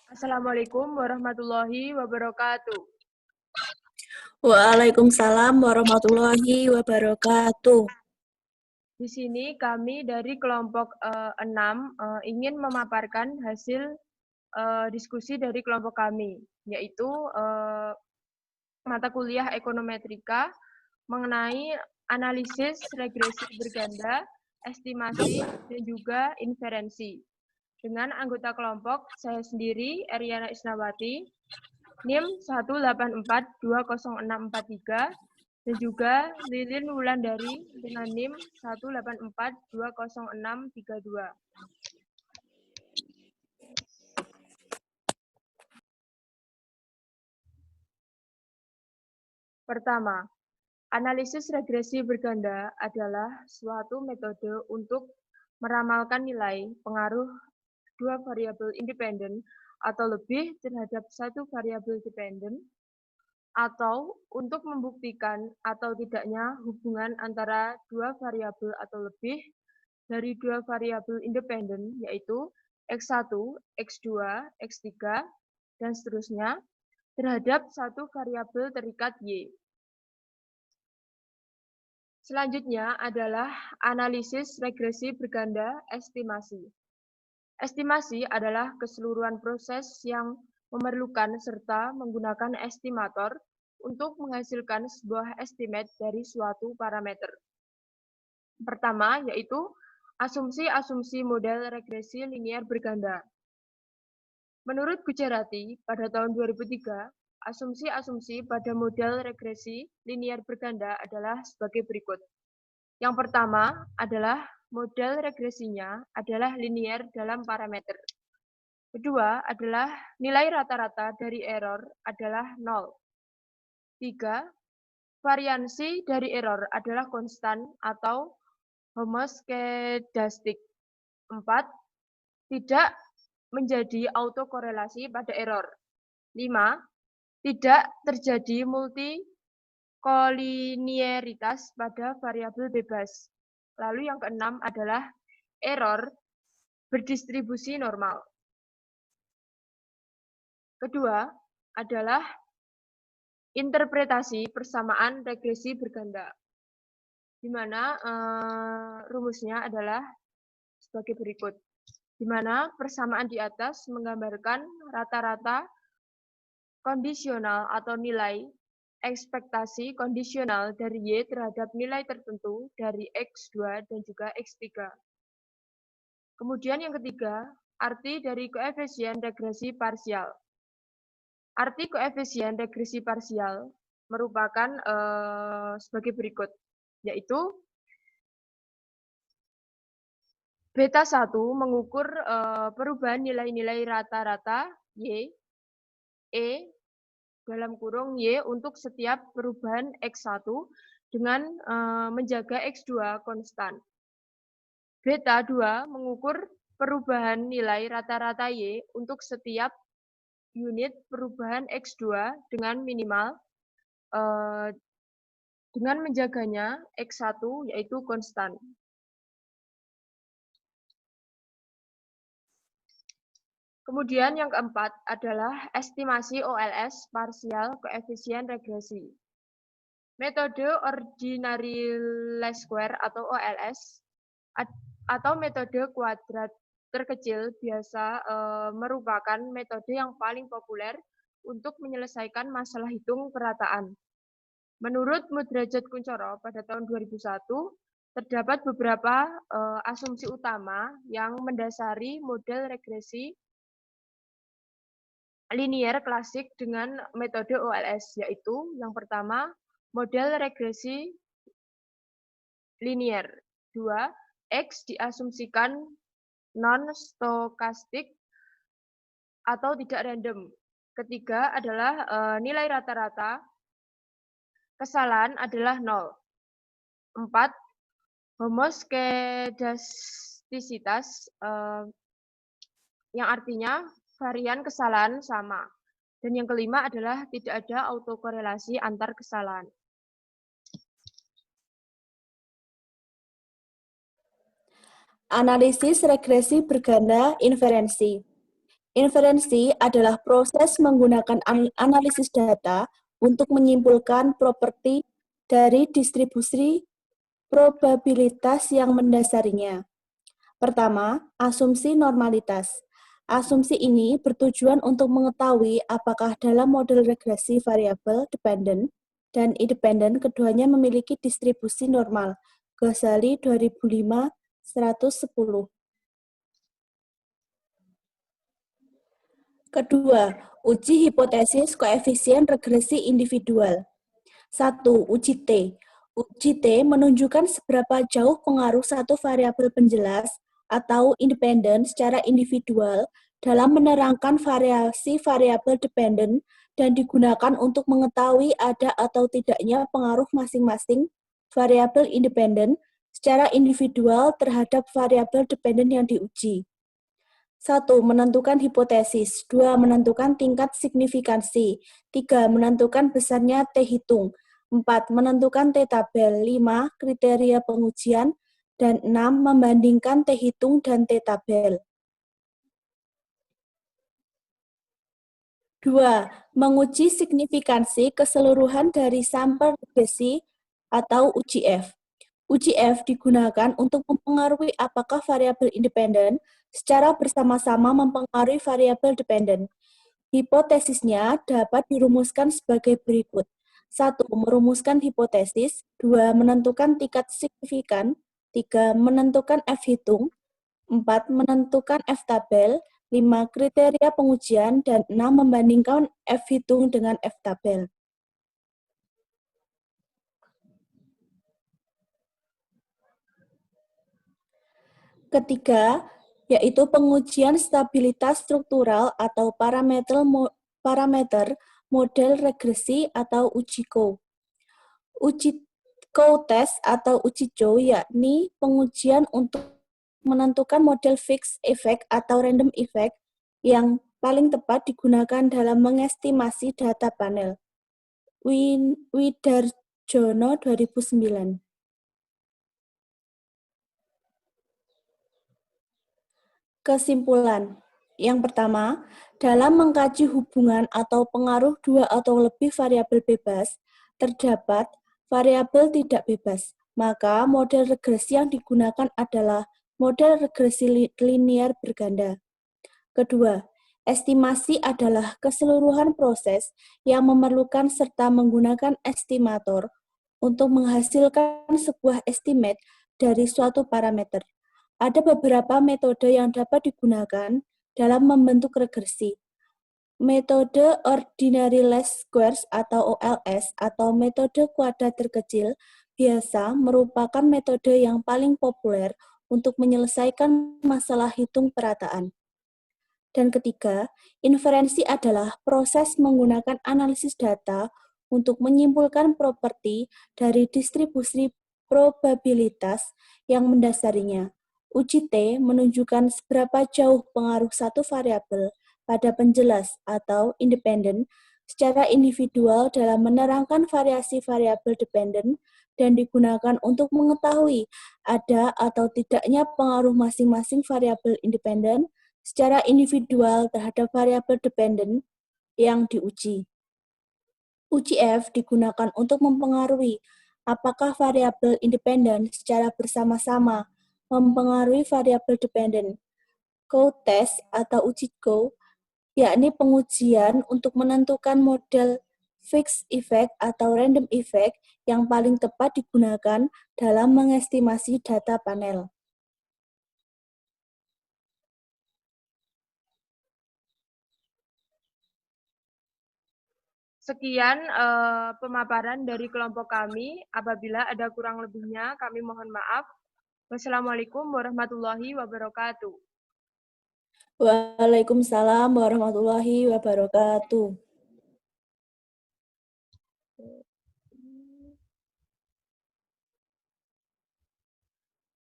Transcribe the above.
Assalamualaikum warahmatullahi wabarakatuh. Waalaikumsalam warahmatullahi wabarakatuh. Di sini kami dari kelompok 6 ingin memaparkan hasil diskusi dari kelompok kami, yaitu mata kuliah ekonometrika mengenai analisis regresi berganda, estimasi, dan juga inferensi. Dengan anggota kelompok saya sendiri, Eriana Isnawati, NIM 1842063, dan juga Lilin Wulandari dengan NIM 1842062. Pertama, analisis regresi berganda adalah suatu metode untuk meramalkan nilai pengaruh dua variabel independen atau lebih terhadap satu variabel dependen, atau untuk membuktikan atau tidaknya hubungan antara dua variabel atau lebih dari dua variabel independen, yaitu X1, X2, X3, dan seterusnya, terhadap satu variabel terikat Y. Selanjutnya adalah analisis regresi berganda estimasi. Estimasi adalah keseluruhan proses yang memerlukan serta menggunakan estimator untuk menghasilkan sebuah estimate dari suatu parameter. Pertama, yaitu asumsi-asumsi model regresi linear berganda. Menurut Gujarati, pada tahun 2003, asumsi-asumsi pada model regresi linear berganda adalah sebagai berikut. Yang pertama adalah model regresinya adalah linear dalam parameter. Kedua adalah nilai rata-rata dari error adalah 0. 3. Variansi dari error adalah konstan atau homoskedastik. 4. Tidak menjadi autokorelasi pada error. 5. Tidak terjadi multikolinearitas pada variabel bebas. Lalu yang keenam adalah error berdistribusi normal. Kedua adalah interpretasi persamaan regresi berganda, di mana rumusnya adalah sebagai berikut, di mana persamaan di atas menggambarkan rata-rata kondisional atau nilai ekspektasi kondisional dari Y terhadap nilai tertentu dari X2 dan juga X3. Kemudian yang ketiga, arti dari koefisien regresi parsial. Arti koefisien regresi parsial merupakan sebagai berikut, yaitu beta 1 mengukur perubahan nilai-nilai rata-rata Y, E, dalam kurung Y untuk setiap perubahan X1 dengan menjaga X2 konstan. Beta 2 mengukur perubahan nilai rata-rata Y untuk setiap unit perubahan X2 dengan minimal dengan menjaganya X1 yaitu konstan. Kemudian yang keempat adalah estimasi OLS parsial koefisien regresi. Metode ordinary least square atau OLS atau metode kuadrat terkecil biasa merupakan metode yang paling populer untuk menyelesaikan masalah hitung perataan. Menurut Mudrajat Kuncoro pada tahun 2001, terdapat beberapa asumsi utama yang mendasari model regresi linear klasik dengan metode OLS, yaitu yang pertama, model regresi linear. 2. X diasumsikan non-stokastik atau tidak random. Ketiga adalah nilai rata-rata kesalahan adalah 0. 4. Homoskedastisitas yang artinya varian kesalahan sama. Dan yang kelima adalah tidak ada autokorelasi antar kesalahan. Analisis regresi berganda inferensi. Inferensi adalah proses menggunakan analisis data untuk menyimpulkan properti dari distribusi probabilitas yang mendasarinya. Pertama, asumsi normalitas. Asumsi ini bertujuan untuk mengetahui apakah dalam model regresi variabel dependent dan independent keduanya memiliki distribusi normal. Ghazali 2005, 110. Kedua, uji hipotesis koefisien regresi individual. 1. Uji T. Uji T menunjukkan seberapa jauh pengaruh satu variabel penjelas atau independen secara individual dalam menerangkan variasi variabel dependen dan digunakan untuk mengetahui ada atau tidaknya pengaruh masing-masing variabel independen secara individual terhadap variabel dependen yang diuji. 1. Menentukan hipotesis. 2. Menentukan tingkat signifikansi. 3. Menentukan besarnya T hitung. 4. Menentukan T-tabel. 5. Kriteria pengujian. Dan 6. Membandingkan T hitung dan T-tabel. 2. Menguji signifikansi keseluruhan dari sampel regresi atau uji F. Uji F digunakan untuk mempengaruhi apakah variabel independen secara bersama-sama mempengaruhi variabel dependen. Hipotesisnya dapat dirumuskan sebagai berikut. 1. Merumuskan hipotesis. 2. Menentukan tingkat signifikan. 3. Menentukan F hitung. 4. Menentukan F tabel. 5. Kriteria pengujian. Dan 6. Membandingkan F hitung dengan F tabel. Ketiga, yaitu pengujian stabilitas struktural atau parameter model regresi atau uji Coe. Uji Coe test atau uji Coe yakni pengujian untuk menentukan model fixed effect atau random effect yang paling tepat digunakan dalam mengestimasi data panel. Widarjono 2009. Kesimpulan. Yang pertama, dalam mengkaji hubungan atau pengaruh dua atau lebih variabel bebas, terdapat variabel tidak bebas. Maka model regresi yang digunakan adalah model regresi linear berganda. Kedua, estimasi adalah keseluruhan proses yang memerlukan serta menggunakan estimator untuk menghasilkan sebuah estimate dari suatu parameter. Ada beberapa metode yang dapat digunakan dalam membentuk regresi. Metode Ordinary Least Squares atau OLS atau metode kuadrat terkecil biasa merupakan metode yang paling populer untuk menyelesaikan masalah hitung perataan. Dan ketiga, inferensi adalah proses menggunakan analisis data untuk menyimpulkan properti dari distribusi probabilitas yang mendasarinya. Uji T menunjukkan seberapa jauh pengaruh satu variabel pada penjelas atau independen secara individual dalam menerangkan variasi variabel dependen dan digunakan untuk mengetahui ada atau tidaknya pengaruh masing-masing variabel independen secara individual terhadap variabel dependen yang diuji. Uji F digunakan untuk mempengaruhi apakah variabel independen secara bersama-sama mempengaruhi variabel dependen. Coe test atau uji Coe, yakni pengujian untuk menentukan model fixed effect atau random effect yang paling tepat digunakan dalam mengestimasi data panel. Sekian pemaparan dari kelompok kami. Apabila ada kurang lebihnya, kami mohon maaf. Wassalamualaikum warahmatullahi wabarakatuh. Waalaikumsalam warahmatullahi wabarakatuh.